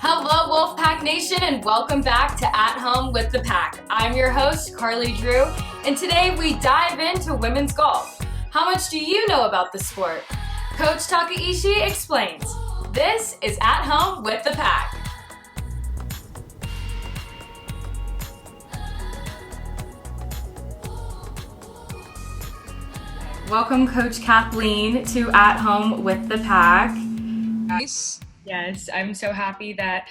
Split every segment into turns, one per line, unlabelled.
Hello, Wolfpack Nation, and welcome back to At Home with the Pack. I'm your host, Karlie Drew, and today we dive into women's golf. How much do you know about the sport? Coach Takaishi explains. This is At Home with the Pack. Welcome, Coach Kathleen, to At Home with the Pack.
Nice.
Yes, I'm so happy that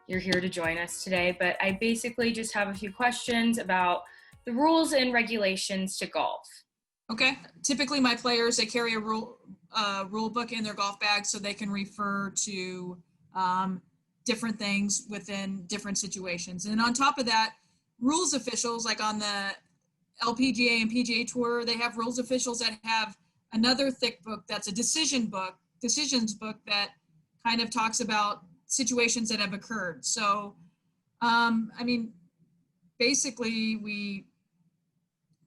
you're here to join us today, but I basically just have a few questions about the rules and regulations to golf.
Okay. Typically my players, they carry a rule book in their golf bag so they can refer to different things within different situations. And on top of that, rules officials, like on the LPGA and PGA Tour, they have rules officials that have another thick book that's a decisions book that kind of talks about situations that have occurred. So, basically we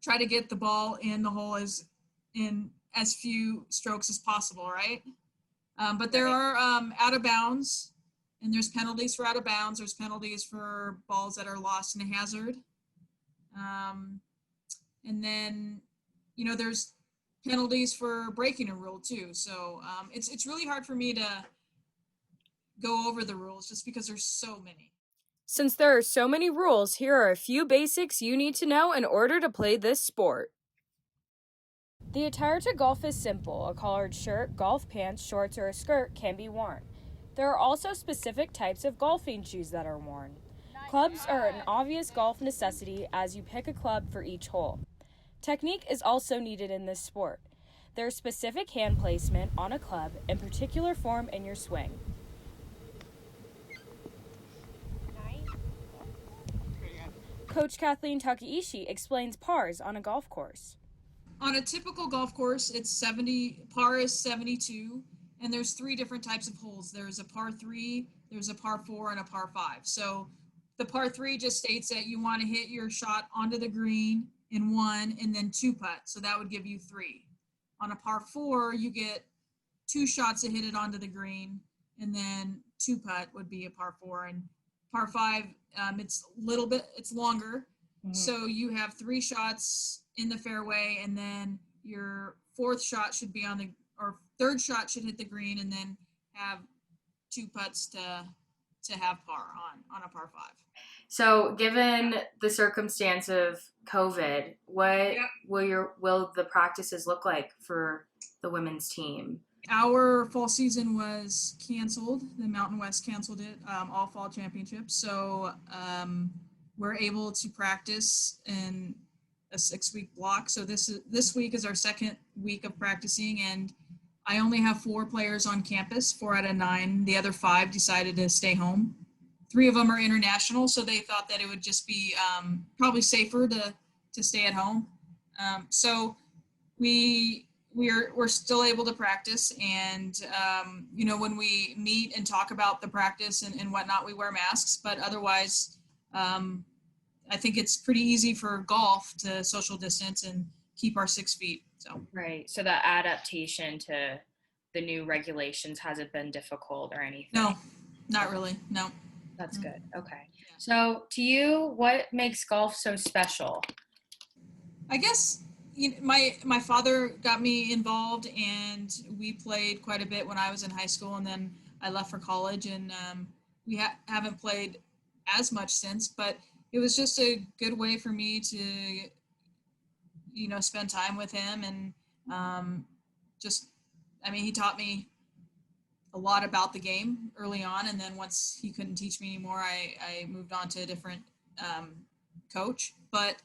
try to get the ball in the hole in as few strokes as possible, right? But there are out of bounds, and there's penalties for out of bounds. There's penalties for balls that are lost in a hazard. And then, there's penalties for breaking a rule too. So it's really hard for me to go over the rules just because there's so many.
Since there are so many rules, here are a few basics you need to know in order to play this sport. The attire to golf is simple. A collared shirt, golf pants, shorts, or a skirt can be worn. There are also specific types of golfing shoes that are worn. Clubs are an obvious golf necessity as you pick a club for each hole. Technique is also needed in this sport. There is specific hand placement on a club and particular form in your swing. Coach Kathleen Takaishi explains pars on a golf course.
On a typical golf course, par is 72, and there's three different types of holes. There's a par 3, there's a par 4, and a par 5. So the par 3 just states that you want to hit your shot onto the green in 1 and then 2 putt. So that would give you 3. On a par 4, you get 2 shots to hit it onto the green, and then 2 putt would be a par 4. And par 5, it's longer. Mm-hmm. So you have 3 shots in the fairway, and then your third shot should hit the green, and then have 2 putts to have par on a par 5.
So given the circumstance of COVID, what will the practices look like for the women's team?
Our fall season was canceled. The Mountain West canceled it, all fall championships. So we're able to practice in a 6-week block. So this week is our second week of practicing, and I only have 4 players on campus, 4 out of 9. The other 5 decided to stay home. 3 of them are international, so they thought that it would just be probably safer to stay at home. So we're still able to practice, and when we meet and talk about the practice and whatnot, we wear masks, but otherwise I think it's pretty easy for golf to social distance and keep our 6 feet. So
right. So the adaptation to the new regulations hasn't been difficult or anything?
No, not really. No.
That's good. Okay. Yeah. So to you, what makes golf so special?
I guess my father got me involved, and we played quite a bit when I was in high school, and then I left for college, and we haven't played as much since, but it was just a good way for me to spend time with him, and he taught me a lot about the game early on, and then once he couldn't teach me anymore, I moved on to a different coach. But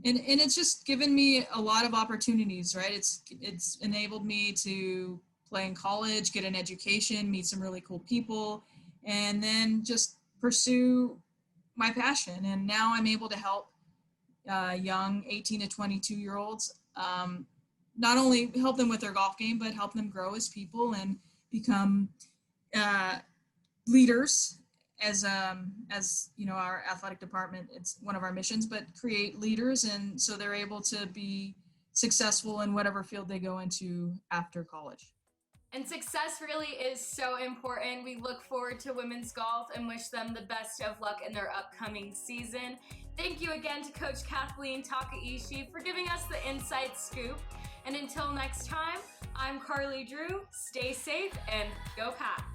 and it's just given me a lot of opportunities, right? It's enabled me to play in college, get an education, meet some really cool people, and then just pursue my passion. And now I'm able to help young 18 to 22 year olds, not only help them with their golf game, but help them grow as people and become leaders. As our athletic department, it's one of our missions, but create leaders, and so they're able to be successful in whatever field they go into after college.
And success really is so important. We look forward to women's golf and wish them the best of luck in their upcoming season. Thank you again to Coach Kathleen Takaishi for giving us the inside scoop. And until next time, I'm Karlie Drew. Stay safe and go Pat.